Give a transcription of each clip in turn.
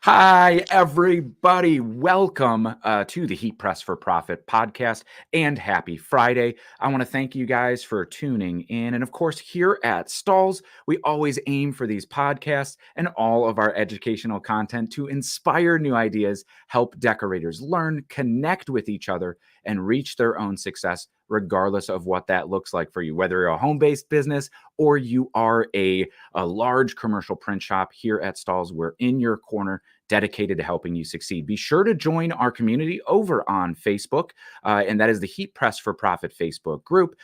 Hi, everybody. Welcome to the Heat Press for Profit podcast and happy Friday. I want to thank you guys for tuning in. And of course, here at Stalls, we always aim for these podcasts and all of our educational content to inspire new ideas, help decorators learn, connect with each other, and reach their own success, regardless of what that looks like for you, whether you're a home-based business or you are a large commercial print shop. Here at Stalls, we're in your corner, dedicated to helping you succeed. Be sure to join our community over on Facebook, and that is the Heat Press for Profit Facebook group.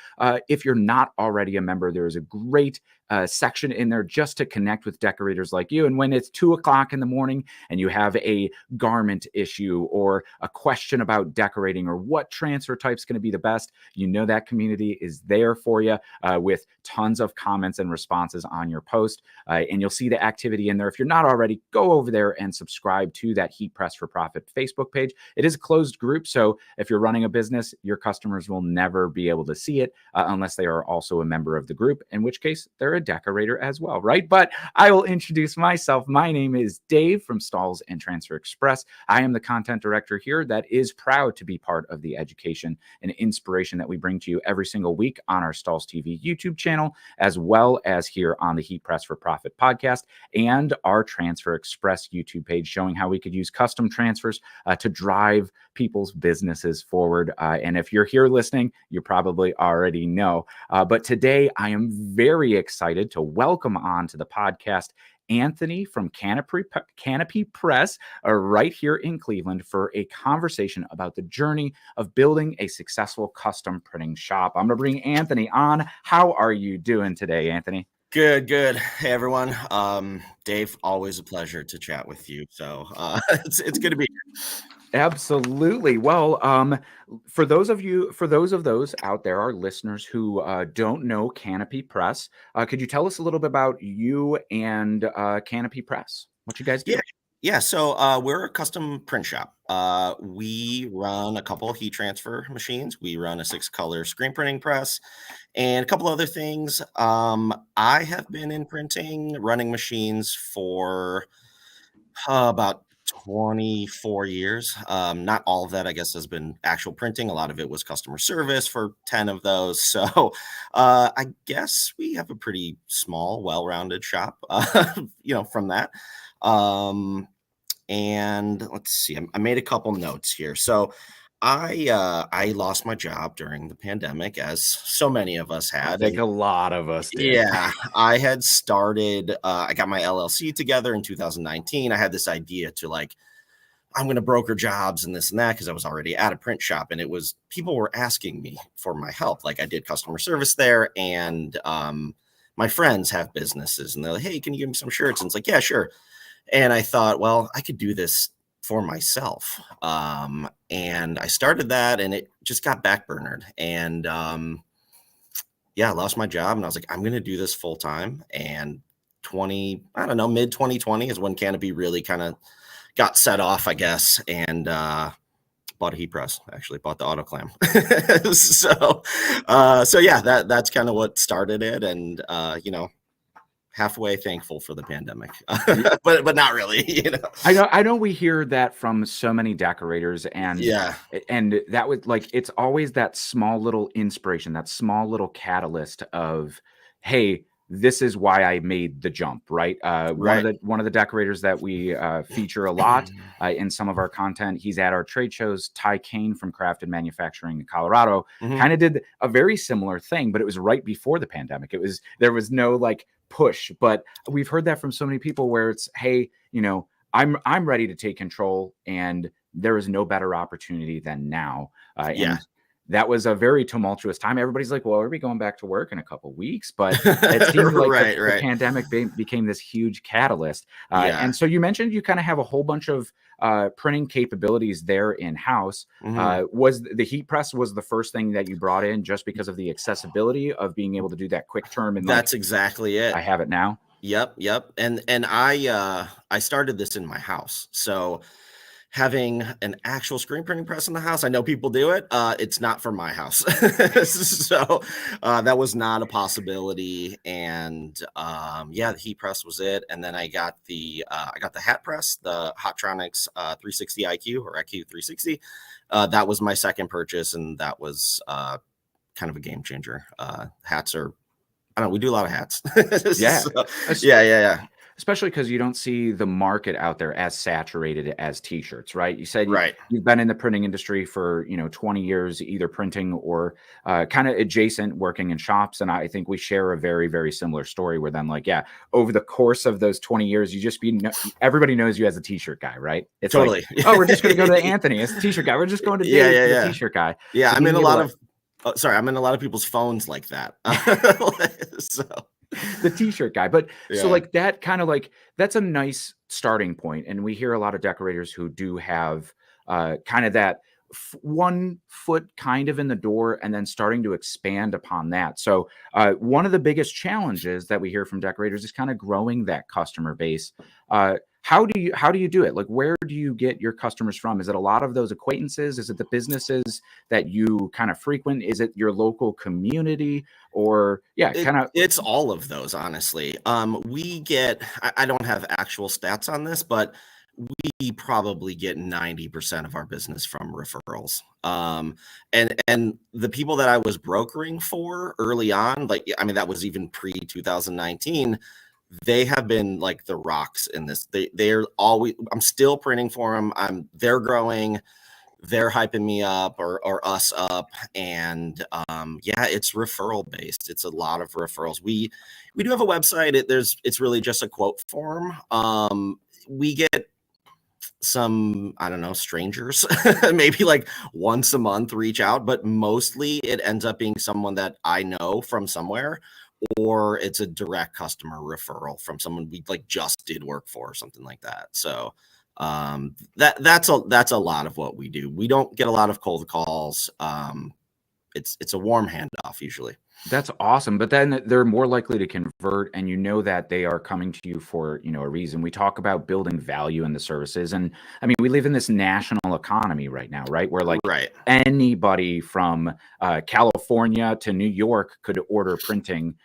If you're not already a member, there is a great section in there just to connect with decorators like you. And when it's 2 o'clock in the morning and you have a garment issue or a question about decorating or what transfer type is going to be the best, you know that community is there for you with tons of comments and responses on your post. And you'll see the activity in there. If you're not already, go over there and subscribe to that Heat Press for Profit Facebook page. It is a closed group, so if you're running a business, your customers will never be able to see it unless they are also a member of the group, in which case they're a decorator as well, right? But I will introduce myself. My name is Dave from Stalls and Transfer Express. I am the content director here that is proud to be part of the education and inspiration that we bring to you every single week on our Stalls TV YouTube channel, as well as here on the Heat Press for Profit podcast and our Transfer Express YouTube page, showing how we could use custom transfers to drive people's businesses forward. And if you're here listening, you probably already know. But today I am very excited to welcome on to the podcast Anthony from Canopy Press right here in Cleveland for a conversation about the journey of building a successful custom printing shop. I'm going to bring Anthony on. How are you doing today, Anthony? Good. Hey, everyone. Dave, always a pleasure to chat with you. So it's good to be here. Absolutely. Well, for those of those out there, our listeners who don't know Canopy Press, could you tell us a little bit about you and Canopy Press? What you guys do? Yeah. So we're a custom print shop. We run a couple of heat transfer machines. We run a 6-color screen printing press and a couple other things. I have been in printing, running machines for about 24 years. Not all of that, I guess, has been actual printing. A lot of it was customer service for 10 of those. So I guess we have a pretty small, well-rounded shop, from that. And let's see, I made a couple notes here. So I lost my job during the pandemic, as so many of us had. I think a lot of us did. Yeah, I had started, I got my LLC together in 2019. I had this idea to I'm going to broker jobs and this and that because I was already at a print shop, and people were asking me for my help. Like, I did customer service there, and my friends have businesses, and they're like, "Hey, can you give me some shirts?" And it's like, "Yeah, sure." And I thought, well, I could do this for myself. And I started that, and it just got backburnered. And I lost my job, and I was like, I'm going to do this full time. And mid 2020 is when Canopy really kind of got set off, I guess. And bought a heat press, actually bought the autoclam. So yeah, that's kind of what started it. And, halfway thankful for the pandemic, but not really, I know we hear that from so many decorators, and that was it's always that small little inspiration, that small little catalyst of, hey, this is why I made the jump, right? One of the decorators that we feature a lot in some of our content, he's at our trade shows. Ty Kane from Crafted Manufacturing in Colorado kind of did a very similar thing, but it was right before the pandemic. There was no push, but we've heard that from so many people where it's, hey, I'm ready to take control, and there is no better opportunity than now. And that was a very tumultuous time. Everybody's like, well, are we going back to work in a couple of weeks? But it seemed like the pandemic became this huge catalyst. And so you mentioned you kind of have a whole bunch of printing capabilities there in-house. Was the heat press was the first thing that you brought in just because of the accessibility of being able to do that quick term? And that's exactly it. I have it now. Yep. And I started this in my house. So having an actual screen printing press in the house. I know people do it. It's not for my house. So that was not a possibility. And yeah, the heat press was it. And then I got the hat press, the Hotronix 360 IQ or IQ 360. That was my second purchase, and that was kind of a game changer. Hats are, I don't know, we do a lot of hats. Yeah. So, yeah. Especially because you don't see the market out there as saturated as t-shirts, right? You said Right. you've been in the printing industry for 20 years, either printing or kind of adjacent, working in shops. And I think we share a very, very similar story where then, like, yeah, over the course of those 20 years, everybody knows you as a t-shirt guy, right? It's Totally. like, oh, we're just going to go to Anthony as the t-shirt guy. We're just going to Yeah, Dave yeah, as the yeah. t-shirt guy. Yeah, So I'm in being a able lot to, of I'm in a lot of people's phones like that. So, the t-shirt guy. But so yeah. like that kind of like that's a nice starting point. And we hear a lot of decorators who do have kind of that 1 foot kind of in the door and then starting to expand upon that. So one of the biggest challenges that we hear from decorators is kind of growing that customer base. How do you do it? Like, where do you get your customers from? Is it a lot of those acquaintances? Is it the businesses that you kind of frequent? Is it your local community? Or kind of. It's all of those, honestly. We get, I don't have actual stats on this, but we probably get 90% of our business from referrals. And the people that I was brokering for early on, like, I mean, that was even pre 2019. They have been like the rocks in this. They're always, I'm still printing for them. They're growing, they're hyping me up or us up. And yeah, it's referral based. It's a lot of referrals. We do have a website. It's really just a quote form. We get some, I don't know, strangers maybe like once a month reach out, but mostly it ends up being someone that I know from somewhere, or it's a direct customer referral from someone we like just did work for or something like that. So that's a lot of what we do. We don't get a lot of cold calls. It's a warm handoff usually. That's awesome. But then they're more likely to convert, and you know that they are coming to you for, a reason. We talk about building value in the services. And I mean, we live in this national economy right now, right? Where like Right. anybody from California to New York could order printing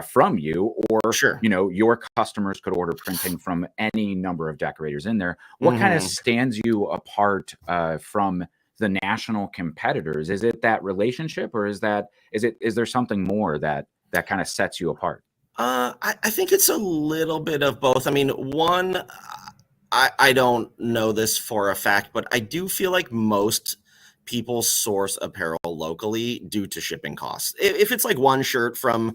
from you, or, Sure. your customers could order printing from any number of decorators in there. What kind of Mhm. stands you apart from the national competitors? Is it that relationship, or is there something more that kind of sets you apart? I think it's a little bit of both. I mean, one, I don't know this for a fact, but I do feel like most people source apparel locally due to shipping costs. If it's like one shirt from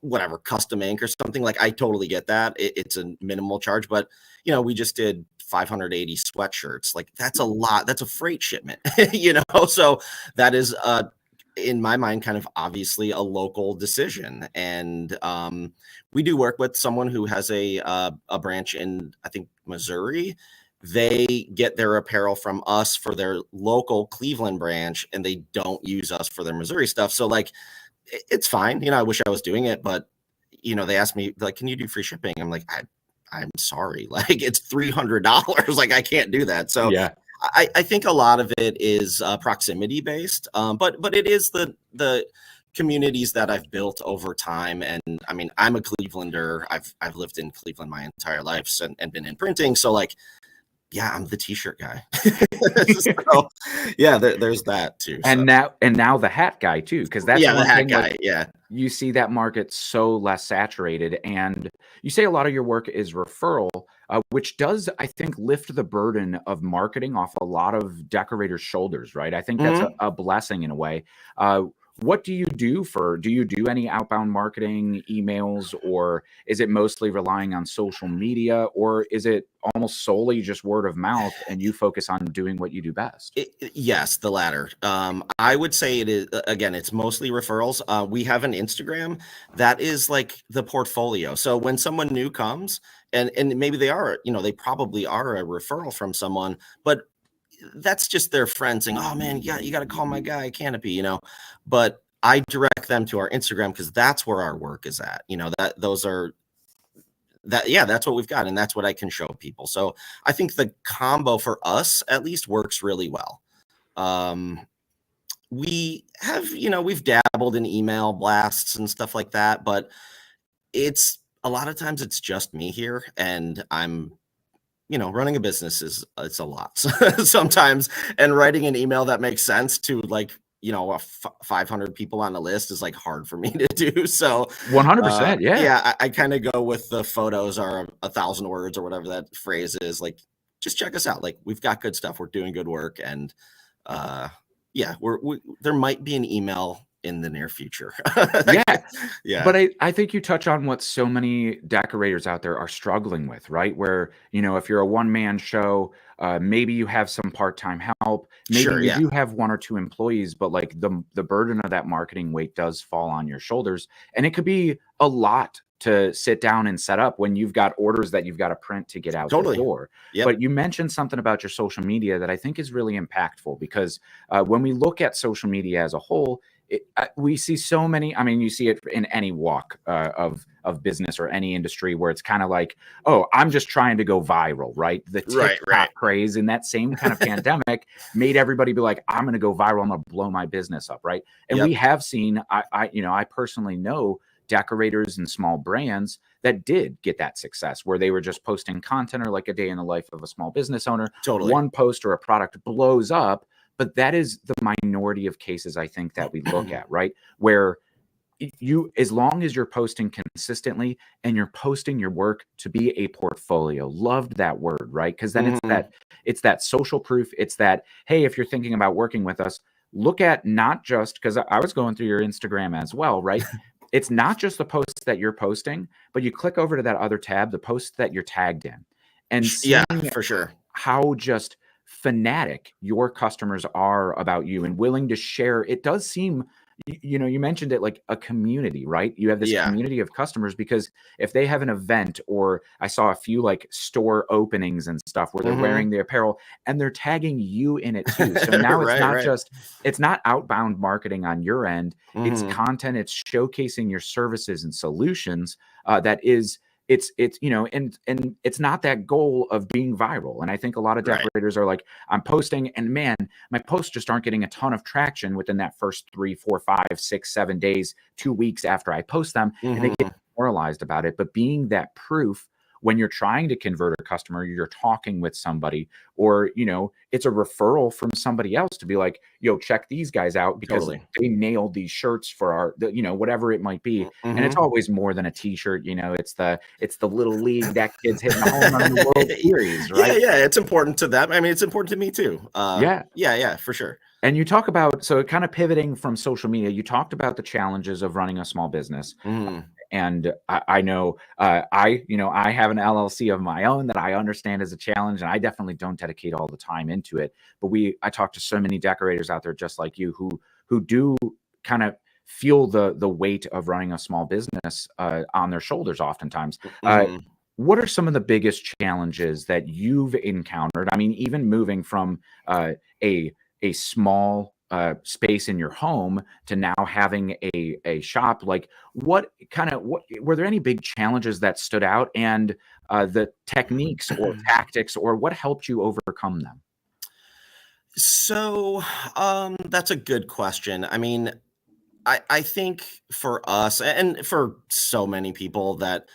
whatever custom ink or something, like, I totally get that. It's a minimal charge, but we just did 580 sweatshirts. Like, that's a lot. That's a freight shipment, So that is in my mind, kind of obviously a local decision. And we do work with someone who has a branch in, I think, Missouri. They get their apparel from us for their local Cleveland branch, and they don't use us for their Missouri stuff. So, like, it's fine. I wish I was doing it, but they asked me, like, can you do free shipping? I'm like, I'm sorry, like, it's $300. Like, I can't do that. So Yeah. I think a lot of it is proximity based, but it is the communities that I've built over time. And I mean, I'm a Clevelander. I've lived in Cleveland my entire life and been in printing. So, like, yeah, I'm the t-shirt guy. So yeah, there's that too. So And now the hat guy too, because that's yeah, the one hat thing. guy. Like, Yeah. you see that market so less saturated, and you say a lot of your work is referral, which does, I think, lift the burden of marketing off a lot of decorators' shoulders, right? I think that's a, Mhm. a blessing in a way. What do you do any outbound marketing, emails, or is it mostly relying on social media, or is it almost solely just word of mouth and you focus on doing what you do best? Yes, the latter. I would say it is, again, it's mostly referrals. We have an Instagram that is like the portfolio. So when someone new comes, and maybe they probably are a referral from someone, but that's just their friend saying, "Oh man, yeah, you got to call my guy Canopy." But I direct them to our Instagram because that's where our work is at. That those are that's what we've got, and that's what I can show people. So I think the combo for us at least works really well. We have, we've dabbled in email blasts and stuff like that, but it's a lot of times it's just me here, and I'm, running a business it's a lot sometimes, and writing an email that makes sense to, like, 500 people on the list is, like, hard for me to do. So 100%. Yeah. yeah, I kind of go with the photos are 1,000 words or whatever that phrase is. Like, just check us out. Like, we've got good stuff. We're doing good work. And yeah, there might be an email in the near future. Yeah. Yeah. But I think you touch on what so many decorators out there are struggling with, right? Where, if you're a one-man show, maybe you have some part-time help, maybe Sure, you yeah. do have one or two employees, but like the burden of that marketing weight does fall on your shoulders. And it could be a lot to sit down and set up when you've got orders that you've got to print to get out the Totally. door. Yep. But you mentioned something about your social media that I think is really impactful, because when we look at social media as a whole, we see so many. I mean, you see it in any walk of business or any industry, where it's kind of like, oh, I'm just trying to go viral, right? The TikTok Right. craze in that same kind of pandemic made everybody be like, I'm going to go viral. I'm going to blow my business up, right? And Yep. we have seen, I personally know decorators and small brands that did get that success, where they were just posting content, or like a day in the life of a small business owner. Totally. One post or a product blows up. But that is the minority of cases, I think, that we look at, right? Where as long as you're posting consistently and you're posting your work to be a portfolio, loved that word, right? Because then it's that social proof. It's that, hey, if you're thinking about working with us, look at not just, because I was going through your Instagram as well, right? It's not just the posts that you're posting, but you click over to that other tab, the posts that you're tagged in, and Yeah, seeing for sure. how just fanatic your customers are about you and willing to share. It does seem, you mentioned it, like a community, right? You have this community of customers, because if they have an event, or I saw a few like store openings and stuff where they're wearing the apparel and they're tagging you in it too. So now it's not just, it's not outbound marketing on your end. It's content, it's showcasing your services and solutions. It's and it's not that goal of being viral. And I think a lot of decorators are like, I'm posting, and man, my posts just aren't getting a ton of traction within that first 3, 4, 5, 6, 7 days, 2 weeks after I post them, and they get demoralized about it. But being that proof, when you're trying to convert a customer, you're talking with somebody, or it's a referral from somebody else to be like, yo, check these guys out, because they nailed these shirts for our, whatever it might be. And it's always more than a t-shirt. It's the little league that kid's hitting a home run in the World Series, right? Yeah, it's important to them. I mean, it's important to me too. Yeah, for sure. And you talk about, so kind of pivoting from social media, you talked about the challenges of running a small business. And I know, I have an LLC of my own that I understand as a challenge, and I definitely don't dedicate all the time into it. But I talk to so many decorators out there just like you, who do kind of feel the weight of running a small business on their shoulders oftentimes. What are some of the biggest challenges that you've encountered? I mean, even moving from a small space in your home to now having a shop, like what were there any big challenges that stood out, and the techniques or tactics, or what helped you overcome them? So that's a good question. I mean, I think for us, and for so many people that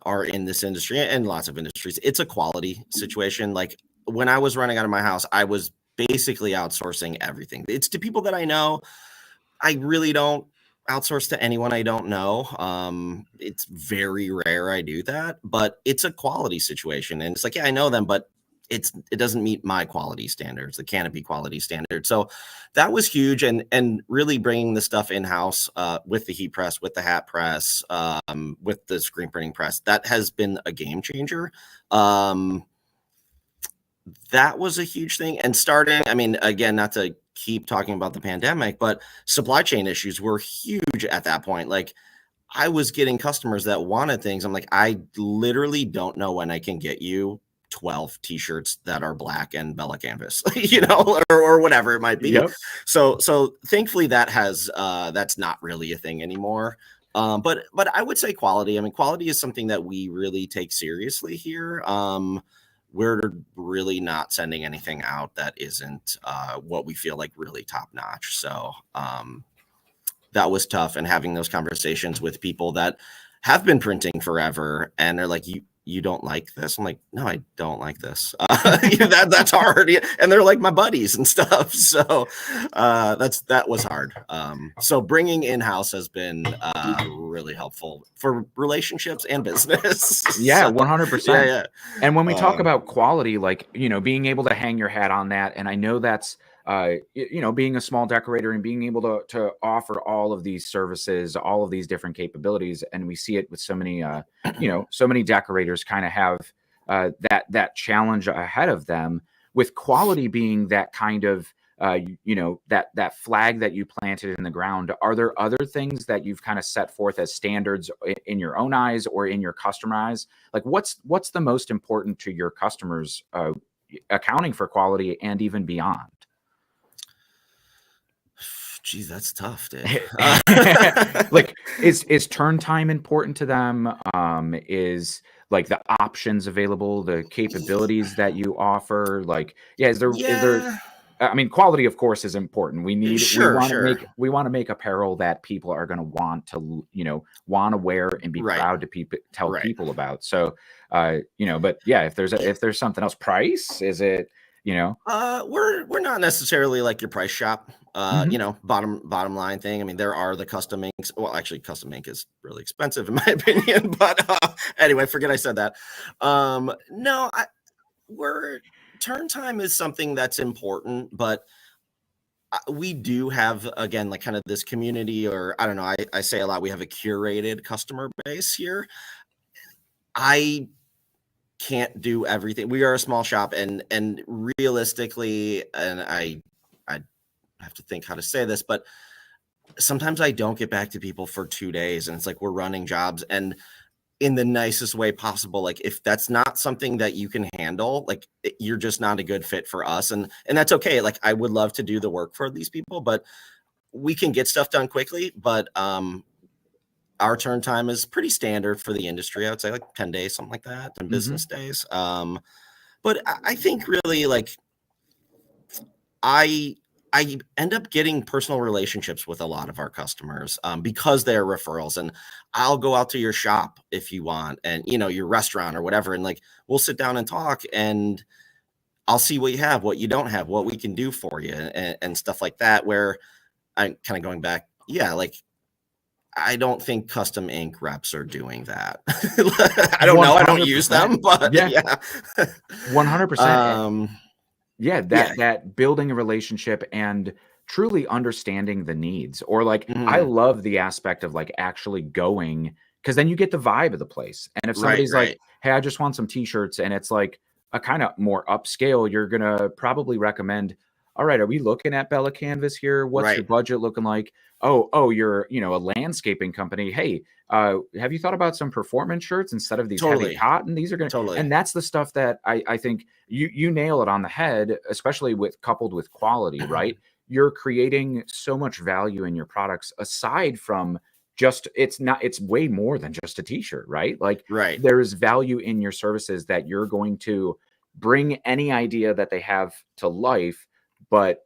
are in this industry and lots of industries, it's a quality situation. Like, when I was running out of my house, I was basically outsourcing everything. It's to people that I know. I really don't outsource to anyone I don't know. It's very rare I do that, but it's a quality situation. And it's like, yeah, I know them, but it doesn't meet my quality standards, the Canopy quality standard. So that was huge. And really bringing the stuff in-house with the heat press, with the hat press, with the screen printing press, that has been a game changer. That was a huge thing. And starting, I mean, again, not to keep talking about the pandemic, but supply chain issues were huge at that point. Like, I was getting customers that wanted things. I'm like, I literally don't know when I can get you 12 t-shirts that are black and Bella canvas, or whatever it might be. So thankfully that has, that's not really a thing anymore. But I would say quality. I mean, quality is something that we really take seriously here. We're really not sending anything out that isn't what we feel like really top notch. So that was tough, and having those conversations with people that have been printing forever, and they're like, you don't like this? I'm like, no, I don't like this. That's hard. And they're like my buddies and stuff. So that was hard. So bringing in-house has been really helpful for relationships and business. Yeah, So, 100%. yeah. And when we talk about quality, like, being able to hang your hat on that, and I know that's, being a small decorator and being able to offer all of these services, all of these different capabilities, and we see it with so many, so many decorators kind of have that challenge ahead of them, with quality being that kind of, that flag that you planted in the ground. Are there other things that you've kind of set forth as standards in your own eyes or in your customer eyes? Like, what's the most important to your customers, accounting for quality and even beyond? Geez, that's tough, dude. Like, is turn time important to them? Is like the options available, the capabilities that you offer? Like, is there? Yeah, I mean, quality, of course, is important. We sure, want to sure. make apparel that people are going to want to wear and be Right, proud to tell right. people about. So, but yeah, if there's something else, price, is it, We're not necessarily like your price shop. Mhm. Bottom line thing. I mean, there are the custom inks. Well, actually, custom ink is really expensive in my opinion. But anyway, forget I said that. No, we're turn time is something that's important, but we do have, again, like kind of this community, or I don't know. I say a lot. We have a curated customer base here. I can't do everything. We are a small shop, and realistically, and I have to think how to say this, but sometimes I don't get back to people for 2 days, and it's like we're running jobs, and in the nicest way possible, like if that's not something that you can handle, like you're just not a good fit for us, and that's okay. Like I would love to do the work for these people, but we can get stuff done quickly, but our turn time is pretty standard for the industry. I would say like 10 days, something like that, and Mhm. business days. But I think really like I I end up getting personal relationships with a lot of our customers because they're referrals, and I'll go out to your shop if you want, and your restaurant or whatever, and like we'll sit down and talk, and I'll see what you have, what you don't have, what we can do for you, and stuff like that. Where I'm kind of going back, yeah, like I don't think custom ink reps are doing that. I don't know. I don't use 100%. them, but Yeah, yeah. 100%. um, Yeah, yeah. that building a relationship and truly understanding the needs, or like, I Mhm. love the aspect of like actually going, because then you get the vibe of the place. And if Right, somebody's like, right. "Hey, I just want some t-shirts," and it's like a kind of more upscale, you're gonna probably recommend, "All right, are we looking at Bella Canvas here? What's your Right. budget looking like? Oh, you're, a landscaping company. Hey, have you thought about some performance shirts instead of these heavy Totally. cotton? These are gonna," Totally. and that's the stuff that I think you nail it on the head, especially with coupled with quality, right? You're creating so much value in your products aside from just, it's way more than just a t-shirt, right? Like, Right. there's value in your services that you're going to bring any idea that they have to life, but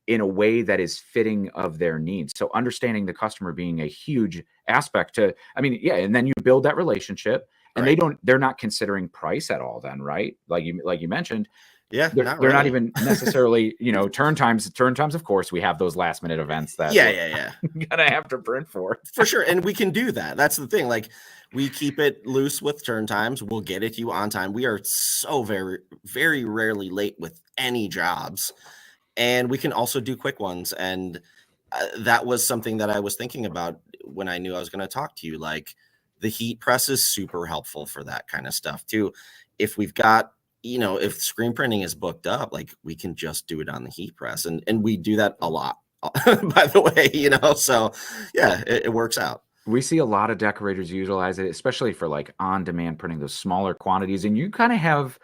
in a way that is fitting of their needs. So understanding the customer being a huge aspect to, I mean, yeah, and then you build that relationship, and Right. they're not considering price at all then, right? Like you mentioned, Yeah, not they're not really. even necessarily, turn times, of course, we have those last minute events that Yeah, we're yeah, yeah. gonna have to print for. For sure. And we can do that. That's the thing. Like we keep it loose with turn times. We'll get it to you on time. We are so very, very rarely late with any jobs. And we can also do quick ones. And that was something that I was thinking about when I knew I was going to talk to you. Like the heat press is super helpful for that kind of stuff too. If we've got, if screen printing is booked up, like we can just do it on the heat press. And we do that a lot, by the way, so yeah, it works out. We see a lot of decorators utilize it, especially for like on demand printing, those smaller quantities. And you kind of have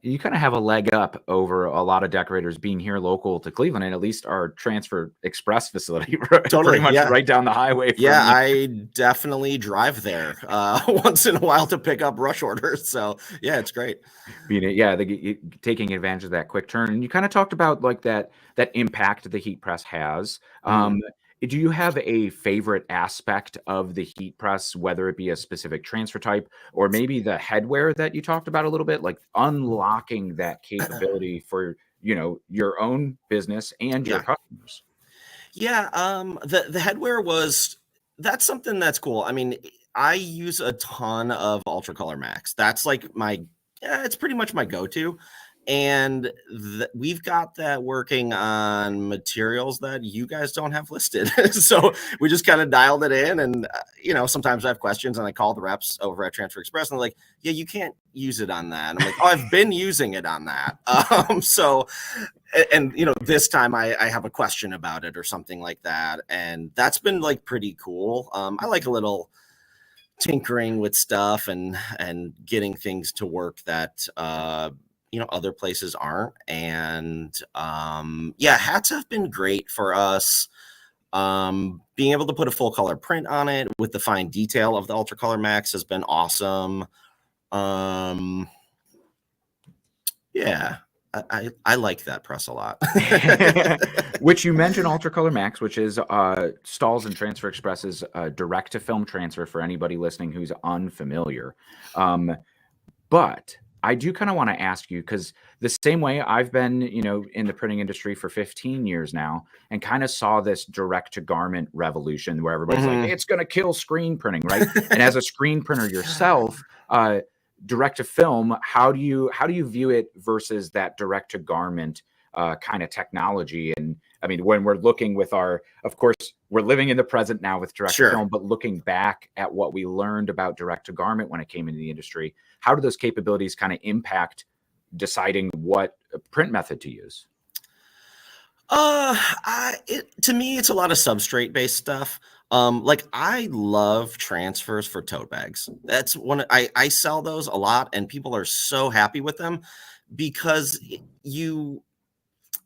you kind of have a leg up over a lot of decorators being here local to Cleveland, and at least our Transfer Express facility, pretty Totally. much Yeah. right down the highway Yeah, from you. I definitely drive there once in a while to pick up rush orders. So yeah, it's great. Taking advantage of that quick turn. And you kind of talked about like that impact the heat press has. Mhm. Do you have a favorite aspect of the heat press, whether it be a specific transfer type or maybe the headwear that you talked about a little bit, like unlocking that capability for your own business and your Yeah. customers? Yeah, the headwear that's something that's cool. I mean, I use a ton of Ultra Color Max. That's like it's pretty much my go-to. And we've got that working on materials that you guys don't have listed. So we just kind of dialed it in. And, sometimes I have questions and I call the reps over at Transfer Express and they're like, yeah, you can't use it on that. And I'm like, oh, I've been using it on that. This time I have a question about it or something like that, and that's been like pretty cool. I like a little tinkering with stuff and getting things to work that other places aren't. And yeah, hats have been great for us. Being able to put a full color print on it with the fine detail of the Ultra Color Max has been awesome. Yeah, I like that press a lot. Which you mentioned Ultra Color Max, which is Stalls and Transfer Express's direct to film transfer for anybody listening who's unfamiliar. But I do kind of want to ask you, because the same way I've been, in the printing industry for 15 years now and kind of saw this direct to garment revolution where everybody's like, Mhm. it's going to kill screen printing, right? And as a screen printer yourself, direct to film, how do you view it versus that direct to garment kind of technology? And I mean, when we're looking with of course, we're living in the present now with direct to Sure. film, but looking back at what we learned about direct to garment when it came into the industry, how do those capabilities kind of impact deciding what print method to use? To me, it's a lot of substrate based stuff. Like I love transfers for tote bags. That's I sell those a lot, and people are so happy with them because you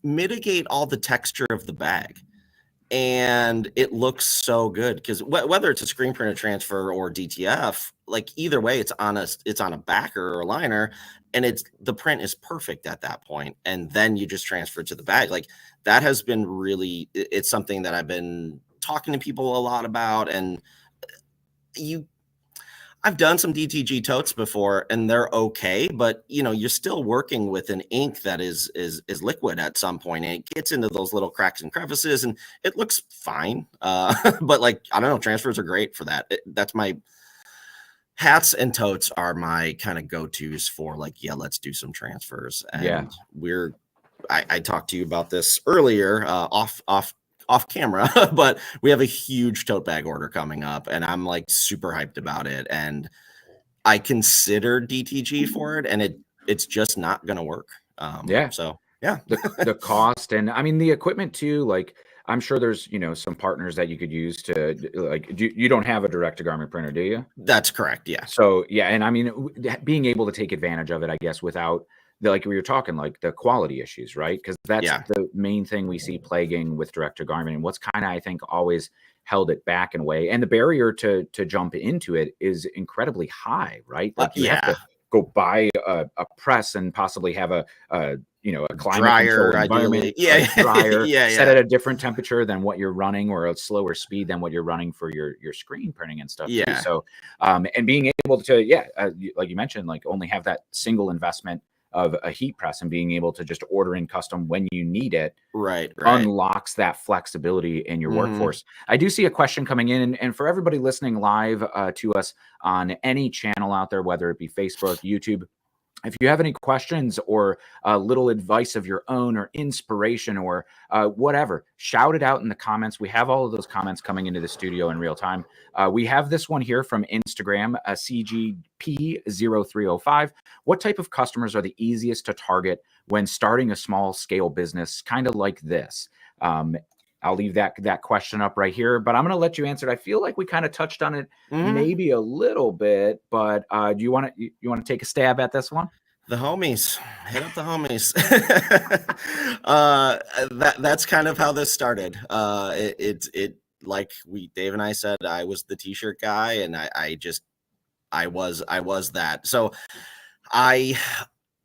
mitigate all the texture of the bag and it looks so good because whether it's a screen printer transfer or DTF, like either way, it's on a backer or a liner, and the print is perfect at that point, and then you just transfer it to the bag. Like that has been it's something that I've been talking to people a lot about, and you I've done some DTG totes before and they're okay, but you're still working with an ink that is liquid at some point and it gets into those little cracks and crevices and it looks fine. But like, I don't know, transfers are great for that. That's my hats and totes are my kind of go-tos for like, yeah, let's do some transfers. Yeah. And I talked to you about this earlier, off camera, but we have a huge tote bag order coming up and I'm like super hyped about it. And I considered DTG for it and it's just not going to work. Yeah. So yeah. The cost, and I mean the equipment too, like I'm sure there's some partners that you could use to like you don't have a direct to garment printer, do you? That's correct. Yeah. So yeah, and I mean being able to take advantage of it, I guess, without like we were talking, like the quality issues, right? Because that's Yeah. the main thing we see plaguing with direct to garment, and what's kind of I think always held it back in a way. And the barrier to jump into it is incredibly high, right? Like you have Yeah. to go buy a press and possibly have a climate Dryer, controlled environment, ideally. Yeah. a dryer Yeah. set Yeah. at a different temperature than what you're running, or a slower speed than what you're running for your screen printing and stuff too. Yeah. So and being able to like you mentioned, like only have that single investment of a heat press and being able to just order in custom when you need it Right. unlocks that flexibility in your workforce. I do see a question coming in, and for everybody listening live to us on any channel out there, whether it be Facebook, YouTube, if you have any questions or a little advice of your own or inspiration or whatever, shout it out in the comments. We have all of those comments coming into the studio in real time. We have this one here from Instagram, CGP0305. What type of customers are the easiest to target when starting a small scale business, kind of like this? I'll leave that question up right here, but I'm going to let you answer it. I feel like we kind of touched on it maybe a little bit, but do you want to take a stab at this one? The homies, hit up the homies. That's kind of how this started. It like Dave and I said, I was the t-shirt guy, and I was that. So I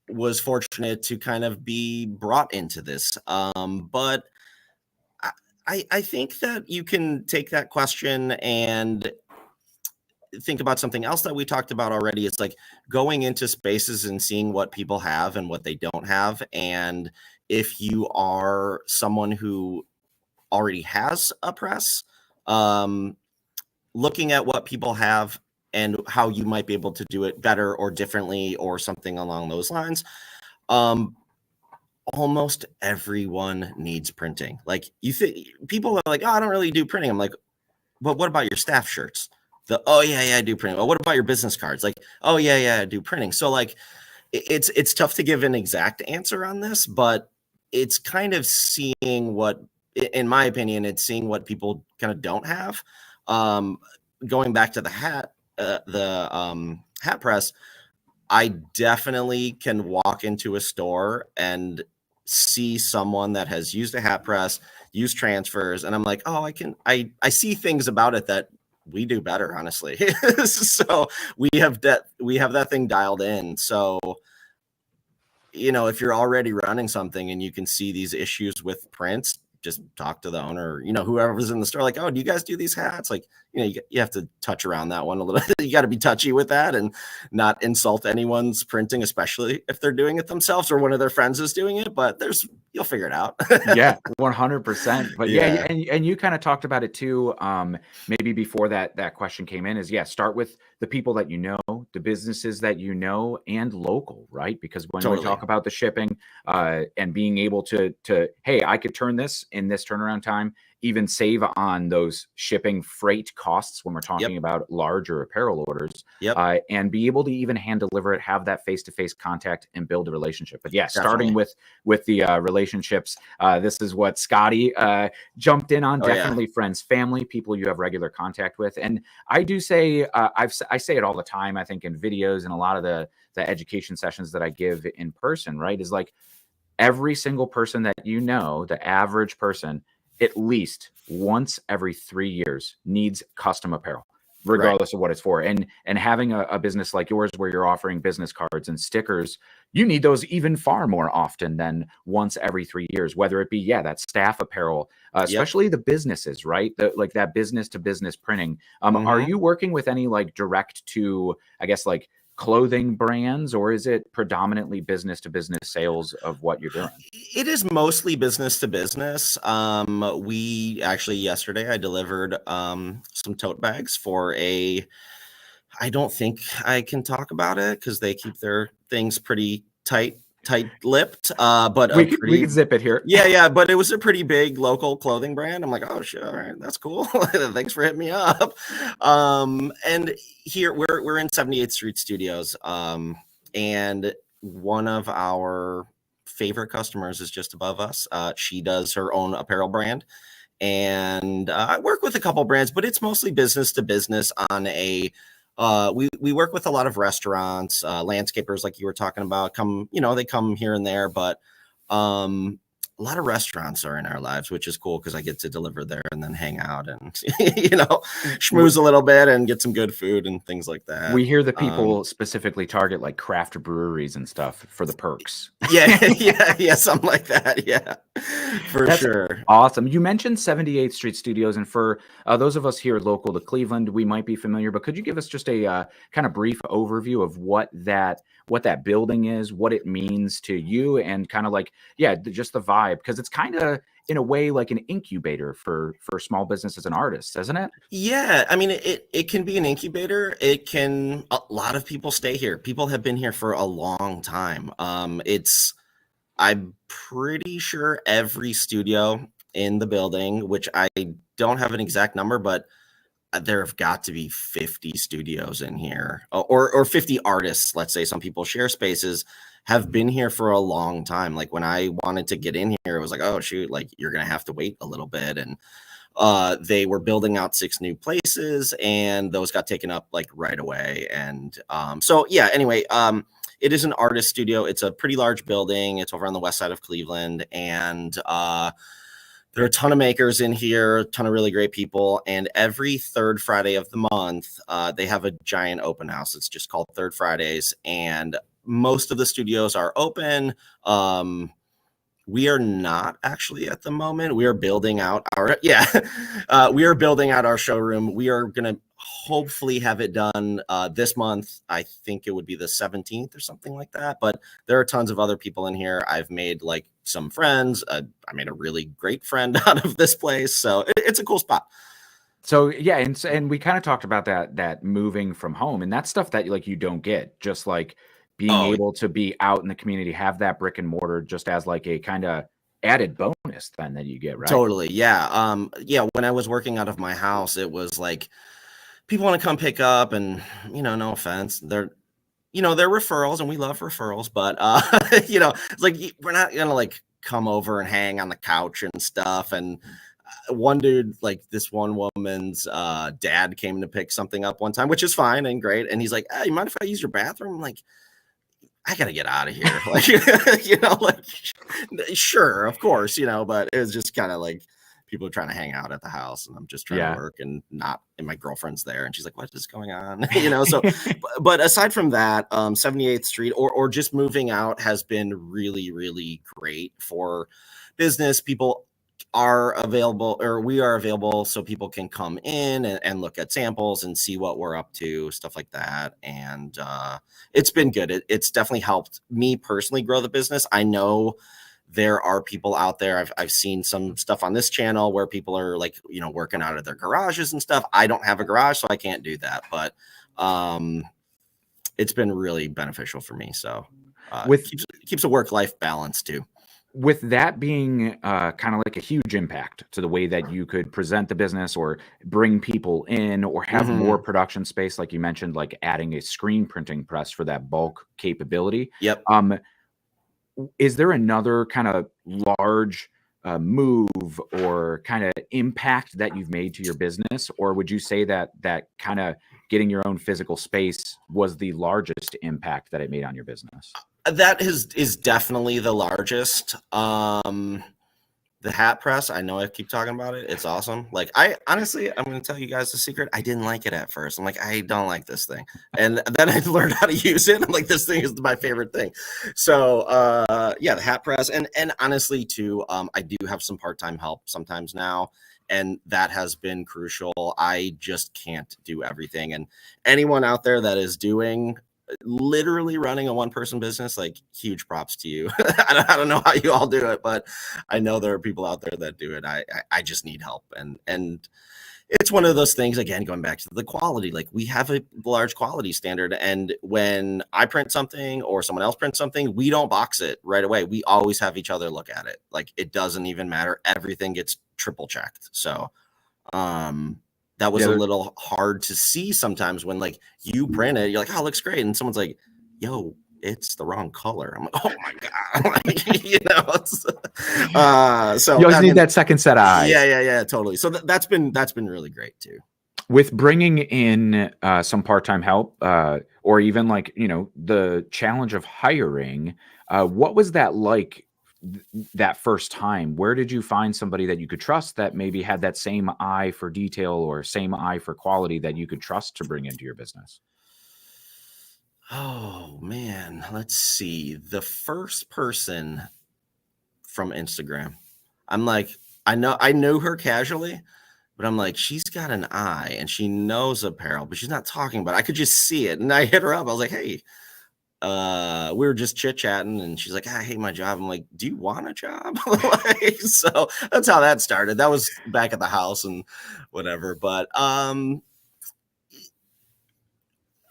was fortunate to kind of be brought into this. But I think that you can take that question and think about something else that we talked about already. It's like going into spaces and seeing what people have and what they don't have. And if you are someone who already has a press, looking at what people have and how you might be able to do it better or differently or something along those lines. Almost everyone needs printing. Like you think people are like, oh, I don't really do printing. I'm like, but what about your staff shirts? Oh yeah, I do printing. Well, what about your business cards? Like, oh yeah, I do printing. So like, it's tough to give an exact answer on this, but it's kind of seeing what, in my opinion, it's seeing what people kind of don't have. Going back to the hat press, I definitely can walk into a store and see someone that has used a hat press, used transfers, and I'm like, oh, I see things about it that we do better, honestly. So we have that thing dialed in. So, if you're already running something and you can see these issues with prints, just talk to the owner, whoever's in the store, like, oh, do you guys do these hats? Like, you have to touch around that one a little bit. You got to be touchy with that and not insult anyone's printing, especially if they're doing it themselves or one of their friends is doing it, but you'll figure it out. Yeah, 100%. But yeah, and you kind of talked about it too. Maybe before that question came in is start with the people that you know, the businesses that you know, and local, right? Because when we talk about the shipping and being able to, hey, I could turn this in this turnaround time, even save on those shipping freight costs when we're talking about larger apparel orders, and be able to even hand deliver it, have that face-to-face contact and build a relationship. But starting with the relationships, this is what Scotty jumped in on. Definitely friends, family, people you have regular contact with. And I do say, I say it all the time, I think in videos and a lot of the education sessions that I give in person, right, is like every single person that the average person, at least once every 3 years needs custom apparel, regardless of what it's for. And having a business like yours where you're offering business cards and stickers, you need those even far more often than once every 3 years, whether it be, that staff apparel, especially the businesses, right? Like that business to business printing. Are you working with any like direct to, I guess, like clothing brands, or is it predominantly business to business sales of what you're doing? It is mostly business to business. We actually yesterday I delivered some tote bags for I don't think I can talk about it because they keep their things pretty tight-lipped, but we can zip it here. Yeah, but it was a pretty big local clothing brand. I'm like, oh shit, all right, that's cool. Thanks for hitting me up. And here we're in 78th Street Studios, and one of our favorite customers is just above us. She does her own apparel brand, and I work with a couple brands, but it's mostly business to business on a we work with a lot of restaurants, landscapers, like you were talking about, they come here and there, but a lot of restaurants are in our lives, which is cool because I get to deliver there and then hang out and, schmooze a little bit and get some good food and things like that. We hear that people specifically target like craft breweries and stuff for the perks. Yeah, something like that. Yeah, That's sure. Awesome. You mentioned 78th Street Studios, and for those of us here local to Cleveland, we might be familiar, but could you give us just a kind of brief overview of what that building is, what it means to you, and kind of like, just the vibe, because it's kind of in a way like an incubator for small businesses and artists, isn't it? Yeah, I mean, it can be an incubator. A lot of people stay here. People have been here for a long time. I'm pretty sure every studio in the building, which I don't have an exact number, but there have got to be 50 studios in here, or 50 artists. Let's say some people share spaces, have been here for a long time. Like when I wanted to get in here, it was like, oh shoot, like you're gonna have to wait a little bit. And they were building out 6 new places, and those got taken up like right away. And so yeah, anyway, it is an artist studio. It's a pretty large building. It's over on the west side of Cleveland, and there are a ton of makers in here, a ton of really great people. And every third Friday of the month, they have a giant open house. It's just called Third Fridays. And most of the studios are open. We are not actually at the moment. We are building out our, we are building out our showroom. We are going to hopefully have it done this month. I think it would be the 17th or something like that. But there are tons of other people in here. I've made like some friends. I made a really great friend out of this place. So it's a cool spot. So yeah, and we kind of talked about that moving from home, and that's stuff that like you don't get, just like being able to be out in the community, have that brick and mortar just as like a kind of added bonus then that you get, right? Totally. Yeah. When I was working out of my house, it was like people want to come pick up, and no offense, they're referrals, and we love referrals, but it's like we're not gonna like come over and hang on the couch and stuff. And one dude, like this one woman's dad came to pick something up one time, which is fine and great, and he's like, hey, you mind if I use your bathroom? I'm like, I gotta get out of here. Like, sure, of course, but it was just kind of like people are trying to hang out at the house, and I'm just trying to work, and my girlfriend's there, and she's like, what is going on? So, but aside from that, 78th Street or just moving out has been really, really great for business. People are available, or we are available, so people can come in and look at samples and see what we're up to, stuff like that. And it's been good. It's definitely helped me personally grow the business. I know there are people out there. I've seen some stuff on this channel where people are like, working out of their garages and stuff. I don't have a garage, so I can't do that. But it's been really beneficial for me. So keeps a work-life balance too. With that being kind of like a huge impact to the way that you could present the business or bring people in or have more production space, like you mentioned, like adding a screen printing press for that bulk capability. Yep. Is there another kind of large move or kind of impact that you've made to your business? Or would you say that kind of getting your own physical space was the largest impact that it made on your business? That is definitely the largest. The hat press, I know I keep talking about it. It's awesome. Like, I'm going to tell you guys the secret. I didn't like it at first. I'm like, I don't like this thing. And then I learned how to use it. I'm like, this thing is my favorite thing. So, the hat press. And honestly, too, I do have some part-time help sometimes now. And that has been crucial. I just can't do everything. And anyone out there that is literally running a one-person business, like, huge props to you. I don't know how you all do it, but I know there are people out there that do it. I just need help, and it's one of those things, again, going back to the quality. Like, we have a large quality standard, and when I print something or someone else prints something, we don't box it right away. We always have each other look at it. Like, it doesn't even matter. Everything gets triple checked. So that was a little hard to see sometimes when, like, you print it, you're like, oh, it looks great, and someone's like, yo, it's the wrong color. I'm like, oh my god. So you always need that second set of eyes. Yeah, totally. So that's been really great too. With bringing in some part-time help, or even like the challenge of hiring, what was that like? That first time, where did you find somebody that you could trust that maybe had that same eye for detail or same eye for quality that you could trust to bring into your business? Oh man, let's see. The first person from Instagram, I'm like, I know her casually, but I'm like, she's got an eye and she knows apparel, but she's not talking about it. I could just see it. And I hit her up. I was like, hey, we were just chit-chatting, and she's like, I hate my job. I'm like, do you want a job? So that's how that started. That was back at the house and whatever. But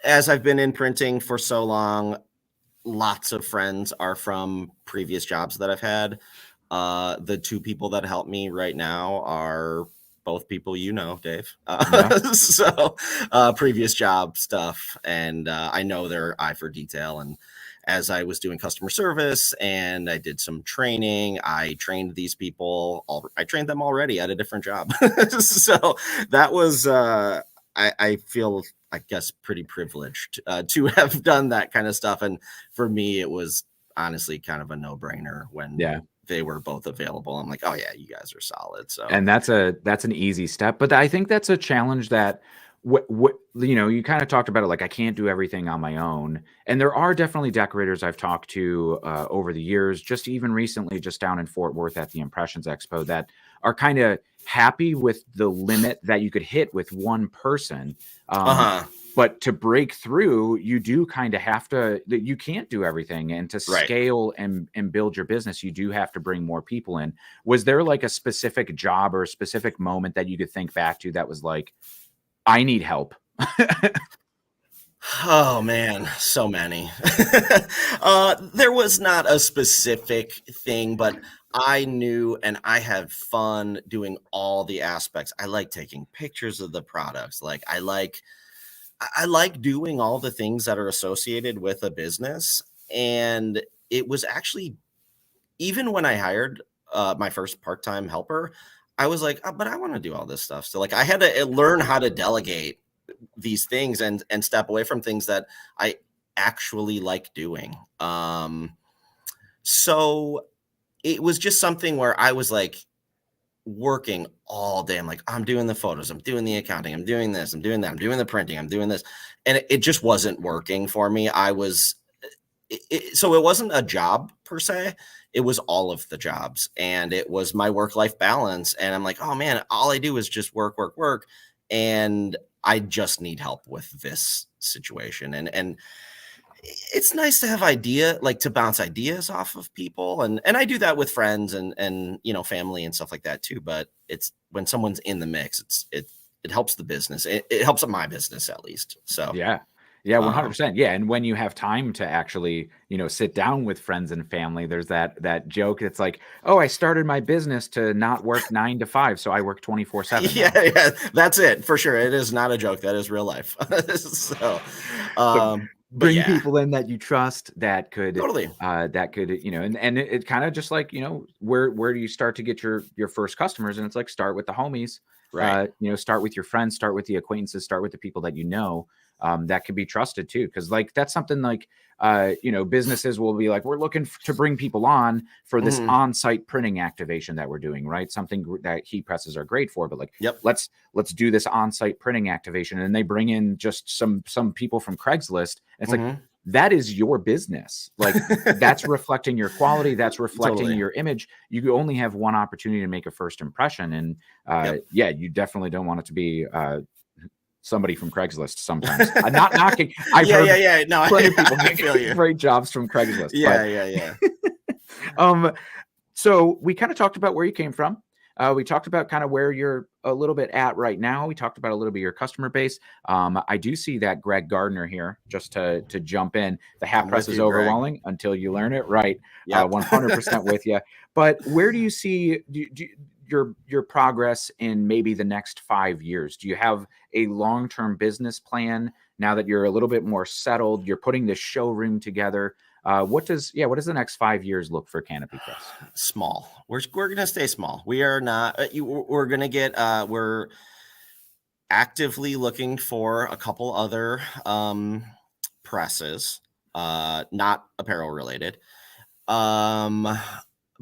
as I've been in printing for so long, lots of friends are from previous jobs that I've had. The two people that help me right now are both people Dave. So previous job stuff, and I know their eye for detail. And as I was doing customer service and I did some training, I trained these people. I trained them already at a different job. So that was I feel, I guess, pretty privileged to have done that kind of stuff. And for me, it was honestly kind of a no-brainer when Yeah. they were both available. I'm like, oh yeah, you guys are solid. So And that's an easy step, but I think that's a challenge that what you know, you kind of talked about it like I can't do everything on my own. And there are definitely decorators I've talked to over the years, just even recently, just down in Fort Worth at the Impressions Expo, that are kind of happy with the limit that you could hit with one person. Um, uh-huh. but to break through, you do kind of have to, that you can't do everything. And to Right. scale and build your business, you do have to bring more people in. Was there like a specific job or a specific moment that you could think back to that was like, I need help? Oh man, so many. There was not a specific thing, but I knew and I had fun doing all the aspects. I like taking pictures of the products. Like I like doing all the things that are associated with a business. And it was actually, even when I hired my first part-time helper, I was like, "Oh, but I want to do all this stuff." So like I had to learn how to delegate these things and step away from things that I actually like doing. So it was just something where I was like working all day. I'm like, I'm doing the photos, I'm doing the accounting, I'm doing this, I'm doing that, I'm doing the printing, I'm doing this. And it just wasn't working for me. So it wasn't a job per se. It was all of the jobs and it was my work life balance. And I'm like, oh man, all I do is just work, work, work. And I just need help with this situation. And it's nice to have like to bounce ideas off of people. And I do that with friends and, family and stuff like that too. But it's when someone's in the mix, it helps the business. It helps my business at least. So, Yeah. Yeah, um, 100%. Yeah, and when you have time to actually, sit down with friends and family, there's that joke. It's like, "Oh, I started my business to not work 9 to 5, so I work 24/7 yeah, now." yeah, that's it for sure. It is not a joke. That is real life. So, So but bring yeah, people in that you trust totally. that could, and it kind of just like, where do you start to get your first customers? And it's like start with the homies, Right. start with your friends, start with the acquaintances, start with the people that you know. That could be trusted too, because like that's something like businesses will be like, we're looking to bring people on for this Mhm. on-site printing activation that we're doing, right? Something that heat presses are great for, but like Yep. let's do this on-site printing activation, and they bring in just some people from Craigslist, and it's like Mhm. that is your business. Like that's reflecting your quality, that's reflecting Totally. your image. You only have one opportunity to make a first impression, and Yep. yeah, you definitely don't want it to be somebody from Craigslist sometimes. I'm not knocking. I've Yeah, yeah, heard yeah. No, plenty of people I make feel you. great jobs from Craigslist, but Yeah, yeah, yeah. um, so we kind of talked about where you came from. We talked about kind of where you're a little bit at right now. We talked about a little bit of your customer base. I do see that Greg Gardner here, just to jump in. The hat I'm press with is you, Greg. overwhelming until you learn it right. Yep. 100% with you. But where do you see your progress in maybe the next 5 years? Do you have a long-term business plan now that you're a little bit more settled? You're putting this showroom together. What does the next 5 years look for Canopy Press? Small. We're gonna stay small. We are not. We're gonna get. We're actively looking for a couple other presses, not apparel related. Um,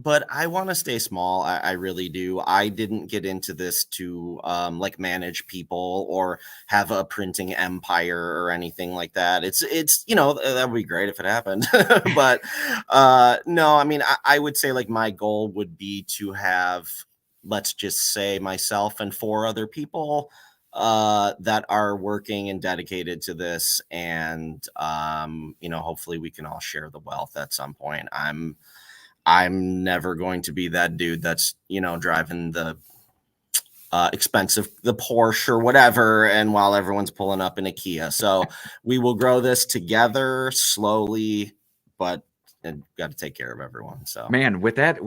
but I want to stay small. I really do. I didn't get into this to like manage people or have a printing empire or anything like that. It's that would be great if it happened, but no. I mean, I would say like my goal would be to have, let's just say, myself and four other people that are working and dedicated to this, and hopefully we can all share the wealth at some point. I'm never going to be that dude that's driving the the Porsche or whatever, and while everyone's pulling up in a Kia. So we will grow this together slowly, but and got to take care of everyone. So man, with that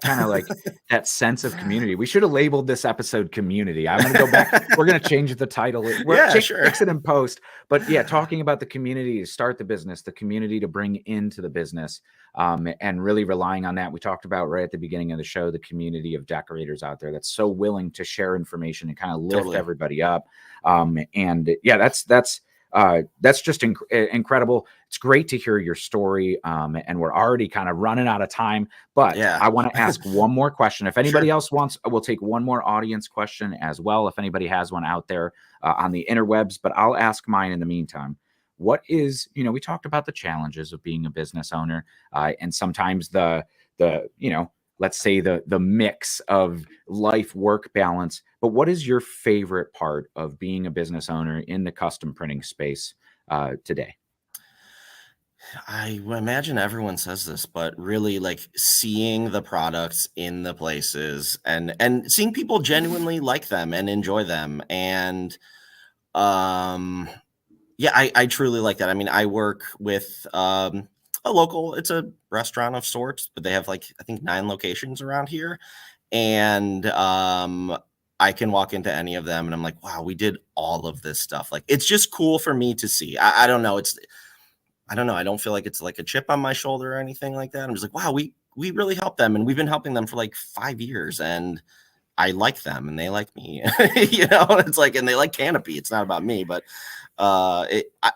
kind of like that sense of community, we should have labeled this episode community. I'm going to go back. We're going to change the title. Yeah, sure. Fix it in post. But yeah, talking about the community to start the business, the community to bring into the business, and really relying on that. We talked about right at the beginning of the show, the community of decorators out there that's so willing to share information and kind of lift Totally. everybody up. And yeah, that's just incredible. It's great to hear your story. And we're already kind of running out of time, but Yeah. I want to ask one more question. If anybody Sure. else wants, we'll take one more audience question as well. If anybody has one out there on the interwebs, but I'll ask mine in the meantime. What is, we talked about the challenges of being a business owner, and sometimes let's say the mix of life work balance, but what is your favorite part of being a business owner in the custom printing space today? I imagine everyone says this, but really like seeing the products in the places and seeing people genuinely like them and enjoy them. And yeah, I truly like that. I mean, I work with it's a restaurant of sorts, but they have like I think 9 locations around here. And I can walk into any of them and I'm like, wow, we did all of this stuff. Like it's just cool for me to see. I don't know. I don't know. I don't feel like it's like a chip on my shoulder or anything like that. I'm just like, wow, we really helped them, and we've been helping them for like 5 years, and I like them and they like me. It's like, and they like Canopy. It's not about me, but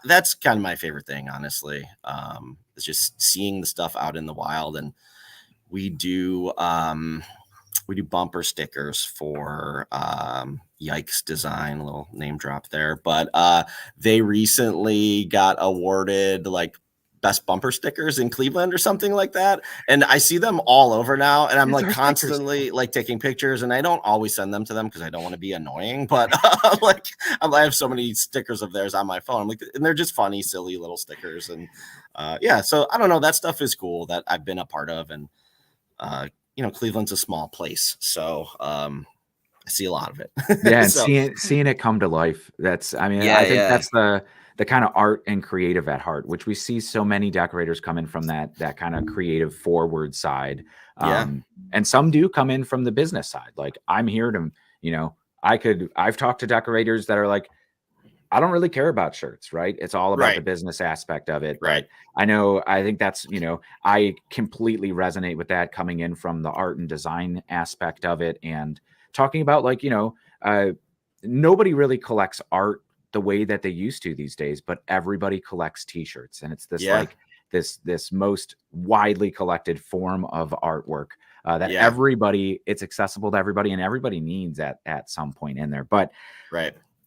that's kind of my favorite thing, honestly. It's just seeing the stuff out in the wild. And we do bumper stickers for Yikes Design, a little name drop there, but they recently got awarded like best bumper stickers in Cleveland or something like that, and I see them all over now, and I'm like constantly like taking pictures, and I don't always send them to them because I don't want to be annoying, but like I have so many stickers of theirs on my phone. I'm like, and they're just funny, silly little stickers. And yeah, so I don't know, that stuff is cool that I've been a part of. And Cleveland's a small place, so I see a lot of it. Yeah, and So, seeing it come to life. I think that's the kind of art and creative at heart, which we see so many decorators come in from that kind of creative forward side. And some do come in from the business side. Like I'm here to, I've talked to decorators that are like, I don't really care about shirts, right? It's all about the business aspect of it. Right. But I think that's, I completely resonate with that coming in from the art and design aspect of it. And talking about like, nobody really collects art the way that they used to these days, but everybody collects t-shirts. And it's this like this most widely collected form of artwork that it's accessible to everybody, and everybody needs at some point in there. But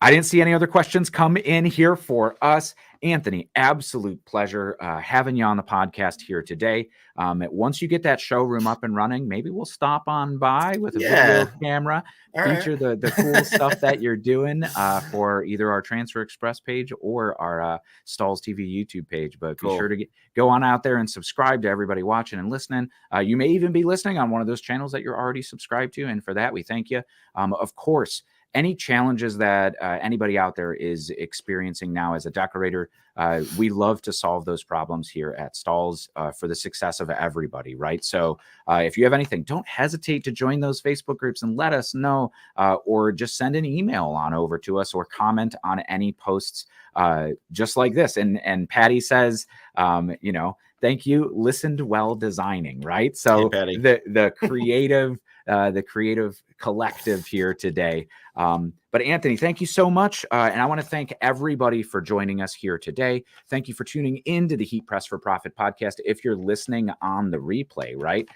I didn't see any other questions come in here for us. Anthony, absolute pleasure having you on the podcast here today. Once you get that showroom up and running, maybe we'll stop on by with a video camera, feature the cool stuff that you're doing for either our Transfer Express page or our Stalls TV YouTube page. But be sure to go on out there and subscribe to everybody watching and listening. You may even be listening on one of those channels that you're already subscribed to. And for that, we thank you. Of course, any challenges that anybody out there is experiencing now as a decorator, we love to solve those problems here at Stalls for the success of everybody, right? So if you have anything, don't hesitate to join those Facebook groups and let us know, or just send an email on over to us or comment on any posts just like this. And Patty says, thank you, listened while designing, right? So the creative collective here today. But Anthony, thank you so much. And I want to thank everybody for joining us here today. Thank you for tuning into the Heat Press for Profit podcast. If you're listening on the replay, right?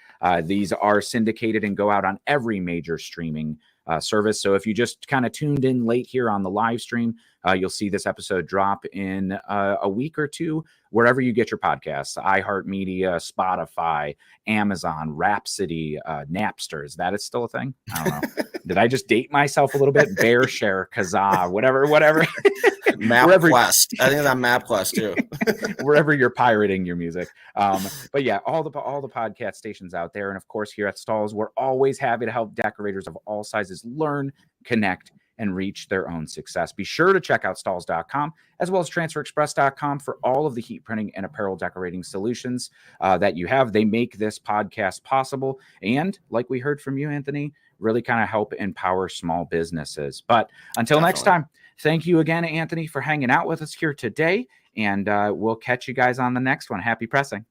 These are syndicated and go out on every major streaming service. So if you just kind of tuned in late here on the live stream, you'll see this episode drop in a week or two, wherever you get your podcasts: iHeartMedia, Spotify, Amazon, Rhapsody, Napster. Is that still a thing? I don't know. Did I just date myself a little bit? Bearshare, Kazaa, whatever. MapQuest. I think it's on MapQuest too. Wherever you're pirating your music. But yeah, all the podcast stations out there. And of course, here at Stalls, we're always happy to help decorators of all sizes learn, connect, and reach their own success. Be sure to check out stalls.com as well as transferexpress.com for all of the heat printing and apparel decorating solutions that you have. They make this podcast possible. And like we heard from you, Anthony, really kind of help empower small businesses. But until next time, thank you again, Anthony, for hanging out with us here today. And we'll catch you guys on the next one. Happy pressing.